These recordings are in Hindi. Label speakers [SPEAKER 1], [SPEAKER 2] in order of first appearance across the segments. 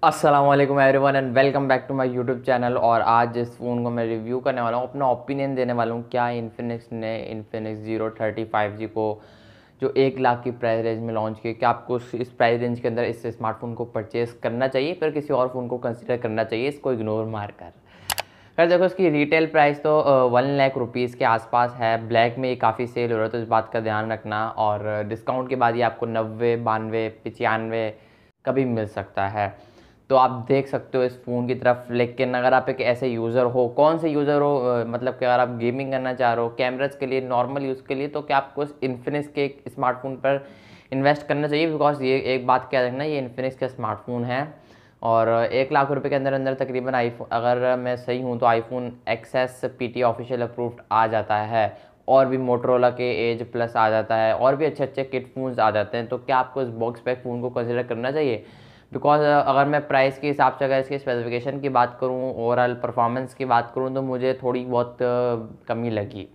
[SPEAKER 1] अस्सलाम वालेकुम everyone and welcome back to my YouTube channel. और आज इस फ़ोन को मैं रिव्यू करने वाला हूँ, अपना ओपिनियन देने वाला हूँ। क्या इन्फिनिक्स ने इन्फिनिक्स ज़ीरो 30 5G को जो 1 लाख की प्राइस रेंज में लॉन्च किया, क्या आपको इस प्राइस रेंज के अंदर इस स्मार्टफोन को परचेज़ करना चाहिए, फिर किसी और फ़ोन को कंसिडर करना चाहिए इसको इग्नोर मार कर। खैर देखो, इसकी रिटेल प्राइस तो 1 लाख रुपीज़ के आसपास है। ब्लैक में ये काफ़ी सेल हो रहा है, तो इस बात का ध्यान रखना। और डिस्काउंट के बाद ये आपको 90 92 95 कभी मिल सकता है। तो आप देख सकते हो इस फ़ोन की तरफ। लेकिन अगर आप एक ऐसे यूज़र हो, कौन से यूज़र हो, मतलब कि अगर आप गेमिंग करना चाह रहे हो, कैमराज के लिए, नॉर्मल यूज़ के लिए, तो क्या आपको इन्फिनिक्स के एक स्मार्टफोन पर इन्वेस्ट करना चाहिए। बिकॉज ये एक बात क्या रखना, ये इन्फिनिक्स का स्मार्टफोन है और 1 लाख रुपए के अंदर अंदर तकरीबन आईफोन, अगर मैं सही हूँ तो iPhone XS PT official approved आ जाता है, और भी मोटरोला के एज प्लस आ जाता है, और भी अच्छे अच्छे किट फ़ोन्स आ जाते हैं। तो क्या आपको इस बॉक्स पैक फ़ोन को कंसिडर करना चाहिए? बिकॉज अगर मैं प्राइस के हिसाब से, अगर इसके स्पेसिफिकेशन की बात करूँ, ओवरऑल परफॉर्मेंस की बात करूँ, तो मुझे थोड़ी बहुत कमी लगी।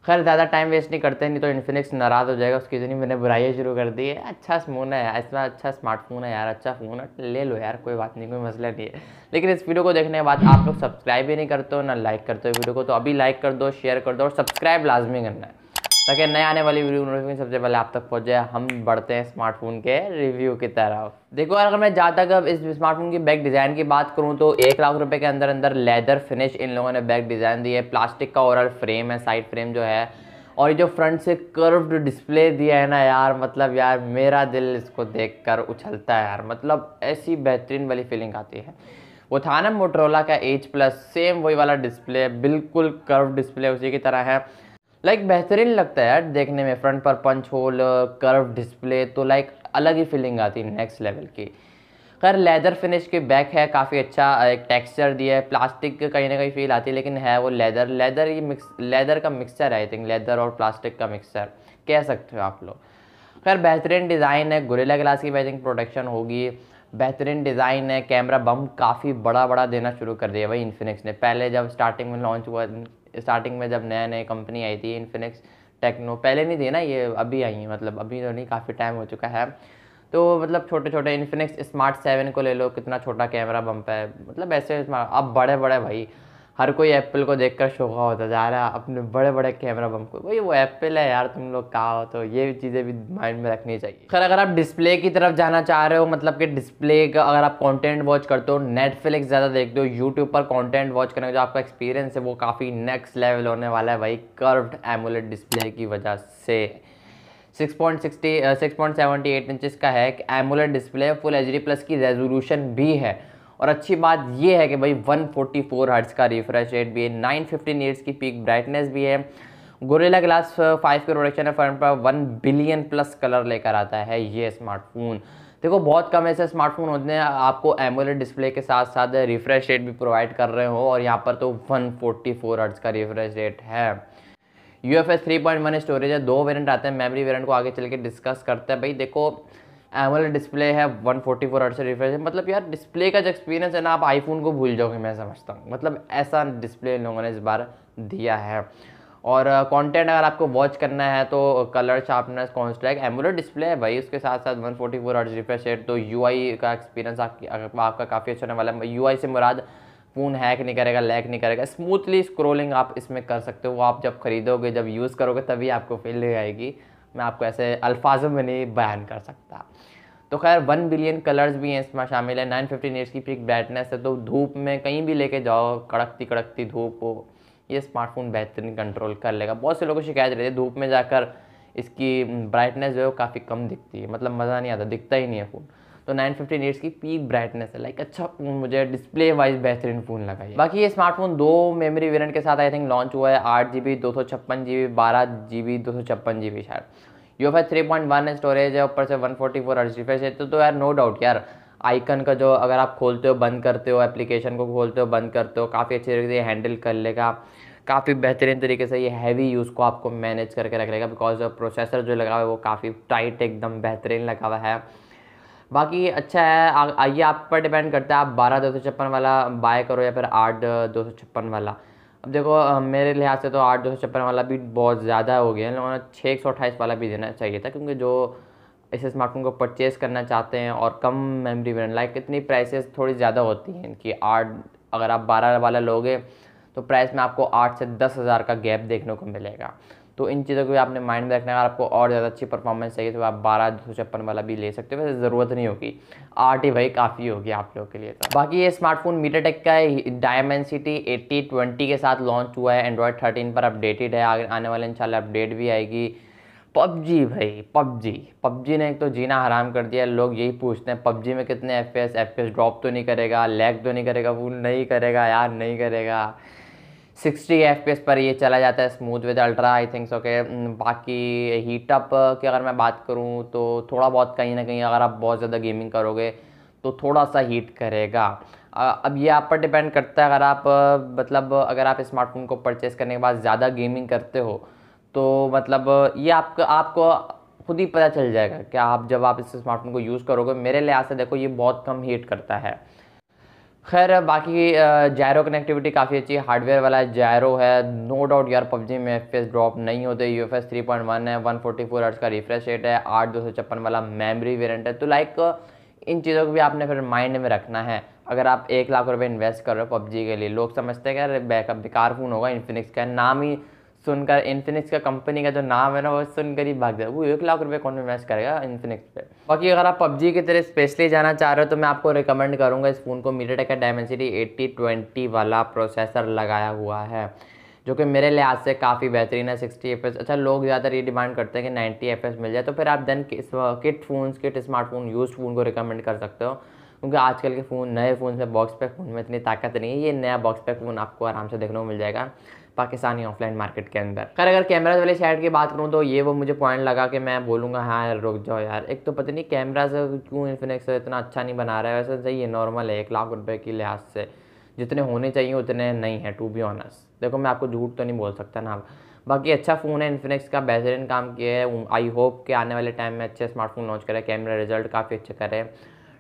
[SPEAKER 1] खैर ज़्यादा टाइम वेस्ट नहीं करते, नहीं तो इन्फिनिक्स नाराज़ हो जाएगा, उसकी इतनी मैंने बुराइयाँ शुरू कर दी है। अच्छा फ़ोन है यार, इसमें अच्छा स्मार्टफोन है यार, अच्छा फ़ोन है, ले लो यार, कोई बात नहीं, कोई मसला नहीं है। लेकिन इस वीडियो को देखने के बाद आप लोग सब्सक्राइब भी नहीं करते हो ना लाइक करते हो वीडियो को, तो अभी लाइक कर दो, शेयर कर दो और सब्सक्राइब लाजमी करना है, ताकि नए आने वाली वीडियो नोटिफिकेशन सबसे पहले आप तक पहुंच जाए। हम बढ़ते हैं स्मार्टफोन के रिव्यू की तरफ। देखो यार, अगर मैं जहाँ तक अब इस स्मार्टफोन की बैक डिज़ाइन की बात करूँ, तो 1 लाख रुपए के अंदर अंदर लेदर फिनिश इन लोगों ने बैक डिज़ाइन दी है। प्लास्टिक का ओवरऑल फ्रेम है, साइड फ्रेम जो है, और ये जो फ्रंट से कर्व्ड डिस्प्ले दिया है ना यार, मतलब यार मेरा दिल इसको देखकर उछलता है यार। मतलब ऐसी बेहतरीन वाली फीलिंग आती है। वो था ना मोटरोला का एज प्लस, सेम वही वाला डिस्प्ले, बिल्कुल कर्व डिस्प्ले उसी की तरह है। लाइक बेहतरीन लगता है यार देखने में, फ्रंट पर पंच होल, कर्व डिस्प्ले, तो लाइक अलग ही फीलिंग आती है, नेक्स्ट लेवल की। खैर लेदर फिनिश के बैक है, काफ़ी अच्छा एक टेक्सचर दिया है। प्लास्टिक का कहीं ना कहीं फील आती है, लेकिन है वो लेदर। लेदर ये लेदर का मिक्सचर है, आई थिंक लेदर और प्लास्टिक का मिक्सचर कह सकते हो आप लोग। खैर बेहतरीन डिज़ाइन है, गोरिल्ला ग्लास की आई थिंक प्रोटेक्शन होगी। बेहतरीन डिज़ाइन है। कैमरा बम काफ़ी बड़ा बड़ा देना शुरू कर दिया भाई इन्फिनिक्स ने। पहले जब स्टार्टिंग में लॉन्च हुआ, स्टार्टिंग में जब नया नया कंपनी आई थी इन्फिनिक्स टेक्नो, पहले नहीं थी ना ये, अभी आई है, मतलब अभी तो नहीं, काफ़ी टाइम हो चुका है। तो मतलब छोटे छोटे इन्फिनिक्स स्मार्ट 7 को ले लो, कितना छोटा कैमरा बम्प है। मतलब ऐसे अब बड़े बड़े भाई, हर कोई एप्पल को देखकर शोखा होता जा रहा है अपने बड़े बड़े कैमरा बम्प को। भाई वो एप्पल है यार, तुम लोग कहा हो, तो ये चीज़ें भी माइंड में रखनी चाहिए। खैर अगर आप डिस्प्ले की तरफ जाना चाह रहे हो, मतलब कि डिस्प्ले का अगर आप कंटेंट वॉच करते हो, नेटफ्लिक्स ज़्यादा देखते हो, यूट्यूब पर कंटेंट वॉच करने का जो आपका एक्सपीरियंस है वो काफ़ी नेक्स्ट लेवल होने वाला है भाई, कर्व्ड एमोलेड डिस्प्ले की वजह से। 6.78 इंचज़ का है, AMOLED display, full HD plus की रेजोल्यूशन भी है। और अच्छी बात ये है कि भाई 144 हर्ट्ज़ का रिफ्रेश रेट भी है, 950 नीट्स की पीक ब्राइटनेस भी है। गोरिल्ला ग्लास 5 के प्रोडक्शन है, फ्रंट पर 1 बिलियन प्लस कलर लेकर आता है ये स्मार्टफोन। देखो बहुत कम ऐसे स्मार्टफोन होते हैं आपको एमोलेड डिस्प्ले के साथ साथ रिफ्रेश रेट भी प्रोवाइड कर रहे हो, और यहाँ पर तो 144 हर्ट्ज़ का रिफ्रेश रेट है। UFS 3.1 स्टोरेज है, 2 वेरिएंट आते हैं, मेमोरी वेरिएंट को आगे चल के डिस्कस करते हैं। भाई देखो एमोलेड डिस्प्ले है, 144 हर्ट्ज से रिफ्रेश है, मतलब यार डिस्प्ले का जो एक्सपीरियंस है ना, आप आईफोन को भूल जाओगे, मैं समझता हूँ। मतलब ऐसा डिस्प्ले इन लोगों ने इस बार दिया है। और कंटेंट अगर आपको वॉच करना है तो colour sharpness construct, AMOLED display है भाई, उसके साथ साथ 144 हर्ट्ज रिफ्रेश रेट, तो UI का एक्सपीरियंस आपका काफ़ी अच्छा होने वाला है। UI से मुराद फ़ोन हैक नहीं करेगा, लैग नहीं करेगा, स्मूथली स्क्रोलिंग आप इसमें कर सकते हो। वो आप जब खरीदोगे, जब यूज़ करोगे, तभी आपको फीलिंग आएगी। मैं आपको ऐसे अल्फाजों में नहीं बयान कर सकता। तो खैर 1 बिलियन कलर्स भी हैं इसमें शामिल है, 950 नीट्स की पीक ब्राइटनेस है, तो धूप में कहीं भी लेके जाओ, कड़कती कड़कती धूप हो, ये स्मार्टफोन बेहतरीन कंट्रोल कर लेगा। बहुत से लोगों को शिकायत रहती है धूप में जाकर इसकी ब्राइटनेस जो है वो काफ़ी कम दिखती है, मतलब मज़ा नहीं आता, दिखता ही नहीं है फ़ोन। तो 950 नीट्स की पीक ब्राइटनेस है, लाइक अच्छा फ़ोन, मुझे डिस्प्ले वाइज बेहतरीन फ़ोन लगा ये। बाकी ये स्मार्टफोन 2 मेमोरी वेरिएंट के साथ आई थिंक लॉन्च हुआ है, 8GB 256GB, 12GB 256GB शायद। UFS 3.1 स्टोरेज है, ऊपर से 144 हर्ट्ज रिफ्रेश है। तो यार नो डाउट यार, आइकन का जो अगर आप खोलते हो बंद करते हो, एप्लीकेशन को खोलते हो बंद करते हो, काफ़ी अच्छे तरीके से हैंडल कर लेगा, काफ़ी बेहतरीन तरीके से ये हैवी यूज़ को आपको मैनेज करके रख लेगा। बिकॉज प्रोसेसर जो लगा हुआ है वो काफ़ी टाइट, एकदम बेहतरीन लगा हुआ है। बाकी अच्छा है, ये आप पर डिपेंड करता है, आप 12/256 वाला बाय करो या फिर 8/256 वाला। अब देखो मेरे लिहाज से तो 8/256 वाला भी बहुत ज़्यादा हो गया है, लोगों ने 6/128 वाला भी देना चाहिए था, क्योंकि जो इस स्मार्टफोन को परचेज़ करना चाहते हैं और कम मेमोरी वेरिएंट, लाइक इतनी प्राइसेस थोड़ी ज़्यादा होती हैं इनकी, 8, अगर आप 12 वाला लोगे तो प्राइस में आपको 8 से 10 हज़ार का गैप देखने को मिलेगा। तो इन चीज़ों को भी आपने माइंड में रखना है। अगर आपको और ज़्यादा अच्छी परफॉर्मेंस चाहिए तो आप 12-256 वाला भी ले सकते हो, वैसे ज़रूरत नहीं होगी, 8 ही भाई काफ़ी होगी आप लोगों के लिए। तो बाकी ये स्मार्टफोन मीडियाटेक का डायमेंसिटी 8020 के साथ लॉन्च हुआ है, एंड्रॉयड 13 पर अपडेटेड है, आगे आने वाले इंशाल्लाह अपडेट भी आएगी। पबजी भाई, पबजी ने एक तो जीना हराम कर दिया। लोग यही पूछते हैं पबजी में कितने एफपीएस ड्रॉप तो नहीं करेगा, लैग तो नहीं करेगा, वो नहीं करेगा यार, नहीं करेगा। 60 एफपीएस पर ये चला जाता है smooth with ultra, I think okay. बाकी हीटअप की अगर मैं बात करूँ तो थोड़ा बहुत कहीं ना कहीं अगर आप बहुत ज़्यादा गेमिंग करोगे तो थोड़ा सा हीट करेगा। अब ये आप पर डिपेंड करता है। अगर आप मतलब अगर आप स्मार्टफोन को परचेज़ करने के बाद ज़्यादा गेमिंग करते हो तो मतलब ये आपको खुद ही पता चल जाएगा कि आप जब आप इस स्मार्टफोन को यूज़ करोगे। मेरे लिहाज से देखो ये बहुत कम हीट करता है। खैर बाकी जायरो कनेक्टिविटी काफ़ी अच्छी है, हार्डवेयर वाला जायरो है। नो डाउट यार पबजी में एफपीएस ड्रॉप नहीं होते, यूएफएस 3.1 है, 144 हर्ट्ज का रिफ्रेश रेट है, 8/256 वाला मेमोरी वेरिएंट है। तो लाइक इन चीज़ों को भी आपने फिर माइंड में रखना है। अगर आप 1 लाख रुपए इन्वेस्ट कर रहे हो पबजी के लिए, लोग समझते हैं कि यार बैकअप बेकार फ़ोन होगा, इन्फिनिक्स का नाम ही सुनकर, इन्फिनिक्स का कंपनी का जो नाम है ना वो सुनकर ही भाग जाए, वो 1 लाख रुपए कौन इन्वेस्ट करेगा इन्फिनिक्स पे। बाकी अगर आप पबजी की तरह स्पेशली जाना चाह रहे हो तो मैं आपको रिकमेंड करूँगा इस फ़ोन को। मीडियाटेक का डायमेंसिटी 8020 वाला प्रोसेसर लगाया हुआ है जो कि मेरे लिहाज से काफ़ी बेहतरीन है। 60 एफपीएस, अच्छा लोग ज़्यादातर ये डिमांड करते हैं कि 90 एफपीएस मिल जाए, तो फिर आप देन किट स्मार्टफोन यूज्ड फ़ोन को रिकमेंड कर सकते हो, क्योंकि आजकल के फ़ोन, नए फ़ोन में बॉक्स पैक फ़ोन में इतनी ताकत नहीं है। ये नया बॉक्स पैक फ़ोन आपको आराम से देखने को मिल जाएगा पाकिस्तानी ऑफलाइन मार्केट के अंदर। खैर अगर कैमराज वाले साइड की बात करूँ तो ये वो मुझे पॉइंट लगा कि मैं बोलूँगा हाँ यार रुक जाओ यार, एक तो पता नहीं कैमरा से क्यों इन्फिनिक्स इतना अच्छा नहीं बना रहा है। वैसे सही है, नॉर्मल है, 1 लाख रुपए की लिहाज से जितने होने चाहिए उतने नहीं है टू बी ऑनेस्ट। देखो मैं आपको झूठ तो नहीं बोल सकता ना। बाकी अच्छा फ़ोन है, इन्फिनिक्स का बेहतरीन काम किया है। आई होप कि आने वाले टाइम में अच्छे स्मार्टफोन लॉन्च करे, कैमरा रिजल्ट काफ़ी अच्छे करे।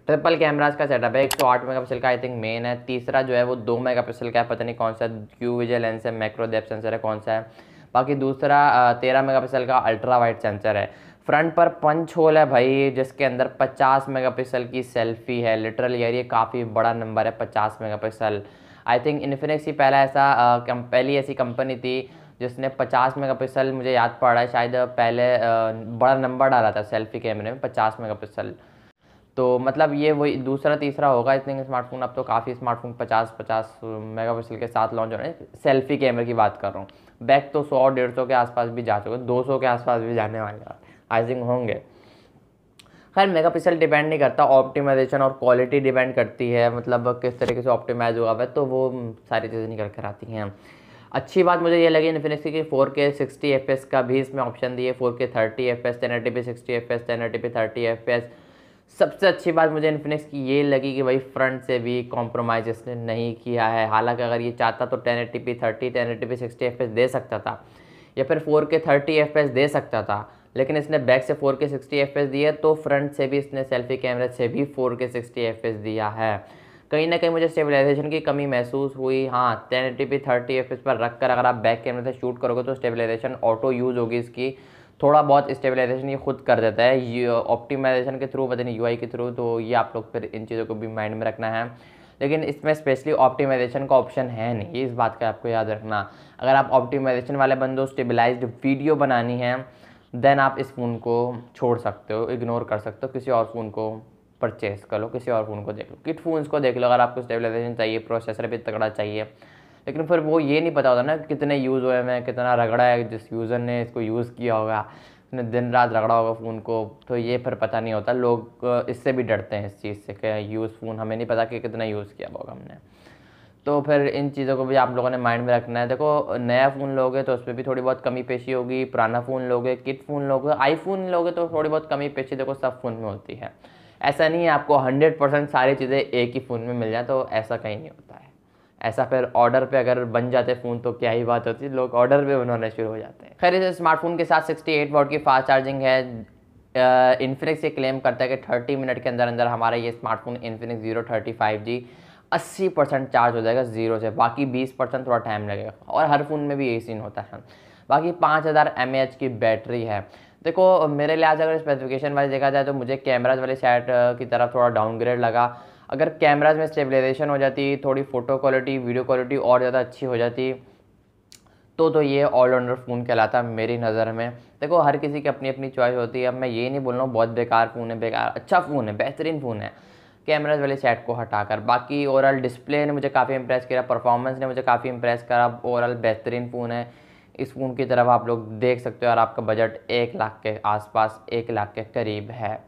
[SPEAKER 1] ट्रिपल कैमराज का सेटअप है, 108 मेगापिक्सल का आई थिंक मेन है, तीसरा जो है वो 2 मेगापिक्सल का है, पता नहीं कौन सा क्यू विजय लेंस है, मैक्रो डेप्थ सेंसर है, कौन सा है। बाकी दूसरा 13 मेगापिक्सल का अल्ट्रा वाइड सेंसर है। फ्रंट पर पंच होल है भाई जिसके अंदर 50 मेगापिक्सल की सेल्फी है। लिटरली यार ये काफ़ी बड़ा नंबर है 50 मेगापिक्सल। आई थिंक इन्फिनिक्स ही पहली ऐसी कंपनी थी जिसने 50 मेगापिक्सल, मुझे याद पड़ रहा है शायद पहले बड़ा नंबर डाला था सेल्फी कैमरे में 50 मेगापिक्सल। तो मतलब ये वही दूसरा तीसरा होगा इतने स्मार्टफोन। अब तो काफ़ी स्मार्टफोन 50 मेगापिक्सल के साथ लॉन्च हो रहे हैं। सेल्फी कैमरे की बात कर रहा हूँ, बैक तो 100-150 के आसपास भी जा चुके, 200 के आसपास भी जाने वाले आई थिंक होंगे। खैर मेगापिक्सल डिपेंड नहीं करता, ऑप्टिमाइजेशन और क्वालिटी डिपेंड करती है, मतलब किस तरीके से ऑप्टिमाइज हुआ है, तो वो सारी चीज़ें निकल कर आती हैं। अच्छी बात मुझे ये लगी इन्फिनिक्स की 4K 60 FPS का भी इसमें ऑप्शन दिए, 4K 30 FPS, 1080p 60 FPS, 1080p 30 FPS। सबसे अच्छी बात मुझे इन्फिनिक्स की ये लगी कि भाई फ्रंट से भी कॉम्प्रोमाइज़ इसने नहीं किया है। हालांकि अगर ये चाहता तो 1080p 30, 1080p 60 FPS दे सकता था, या फिर 4K 30 FPS दे सकता था, लेकिन इसने बैक से 4K 60 FPS दिया, तो फ्रंट से भी इसने सेल्फी कैमरे से भी 4K 60 FPS दिया है। कहीं ना कहीं मुझे स्टेबलाइजेशन की कमी महसूस हुई। हाँ 1080p 30 FPS पर रख कर अगर आप बैक कैमरे से शूट करोगे तो स्टेबलाइजेशन ऑटो यूज़ होगी इसकी, थोड़ा बहुत स्टेबलाइजेशन ये खुद कर देता है ये ऑप्टिमाइजेशन के थ्रू, पता नहीं यूआई के थ्रू। तो ये आप लोग फिर इन चीज़ों को भी माइंड में रखना है, लेकिन इसमें स्पेशली ऑप्टिमाइजेशन का ऑप्शन है नहीं, ये इस बात का आपको याद रखना। अगर आप ऑप्टिमाइजेशन वाले बंदो स्टेबलाइज्ड वीडियो बनानी है देन आप इस फ़ोन को छोड़ सकते हो, इग्नोर कर सकते हो, किसी और फ़ोन को परचेज़ कर लो, किसी और फ़ोन को देख लो, किट फ़ोन्स को देख लो अगर आपको स्टेबलाइजेशन चाहिए, प्रोसेसर भी तगड़ा चाहिए। लेकिन फिर वो ये नहीं पता होता ना कितने यूज़ हुए हैं, कितना रगड़ा है, जिस यूज़र ने इसको यूज़ किया होगा उसने दिन रात रगड़ा होगा फ़ोन को, तो ये फिर पता नहीं होता। लोग इससे भी डरते हैं इस चीज़ से कि यूज़ फ़ोन, हमें नहीं पता कि कितना यूज़ किया होगा हमने। तो फिर इन चीज़ों को भी आप लोगों ने माइंड में रखना है। देखो नया फ़ोन लोगे तो उस पर भी थोड़ी बहुत कमी पेशी होगी, पुराना फ़ोन लोगे, किट फ़ोन लोगे, आईफोन लोगे तो थोड़ी बहुत कमी पेशी देखो सब फ़ोन में होती है। ऐसा नहीं है आपको 100% सारी चीज़ें एक ही फ़ोन में मिल जाए, तो ऐसा कहीं नहीं होता है। ऐसा फिर ऑर्डर पे अगर बन जाते फ़ोन तो क्या ही बात होती है, लोग ऑर्डर पे बनाने शुरू हो जाते हैं। खैर इस स्मार्टफोन के साथ 68 वॉट की फास्ट चार्जिंग है। इन्फिनिक्स ये क्लेम करता है कि 30 मिनट के अंदर अंदर हमारा ये स्मार्टफोन इन्फिनिक्स 030 5G 80% चार्ज हो जाएगा ज़ीरो से, बाकी 20% थोड़ा टाइम लगेगा, और हर फ़ोन में भी यही सीन होता है। बाकी 5000 mAh की बैटरी है। देखो मेरे लिहाज से अगर स्पेसिफिकेशन वाइज देखा जाए तो मुझे कैमराज वाले सेट की तरफ थोड़ा डाउनग्रेड लगा। अगर कैमराज में स्टेबलाइजेशन हो जाती, थोड़ी फ़ोटो क्वालिटी, वीडियो क्वालिटी और ज़्यादा अच्छी हो जाती तो ये ऑलराउंडर फ़ोन कहलाता मेरी नज़र में। देखो हर किसी की अपनी अपनी चॉइस होती है। अब मैं ये नहीं बोल रहा हूँ बहुत बेकार फ़ोन है, बेकार अच्छा फ़ोन है, बेहतरीन फ़ोन है कैमराज वाले सेट को हटाकर। बाकी ओवरऑल डिस्प्ले ने मुझे काफ़ी इंप्रेस किया, परफॉर्मेंस ने मुझे काफ़ी इंप्रेस करा। ओवरऑल बेहतरीन फ़ोन है। इस फ़ोन की तरफ आप लोग देख सकते हो और आपका बजट 1 लाख के आसपास, 1 लाख के करीब है।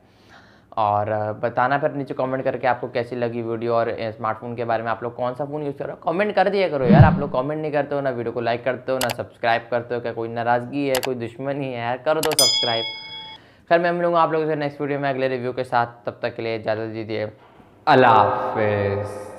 [SPEAKER 1] और बताना फिर नीचे कमेंट करके आपको कैसी लगी वीडियो और स्मार्टफोन के बारे में। आप लोग कौन सा फ़ोन यूज़ कर रहे हो कमेंट कर दिया करो यार। आप लोग कमेंट नहीं करते हो, ना वीडियो को लाइक करते हो, ना सब्सक्राइब करते हो। क्या कोई नाराज़गी है, कोई दुश्मनी है यार? कर दो सब्सक्राइब। खैर मैं मिलूंगा आप लोगों से नेक्स्ट वीडियो में अगले रिव्यू के साथ। तब तक के लिए इजाज़त दीजिए। अल्लाह हाफिज़।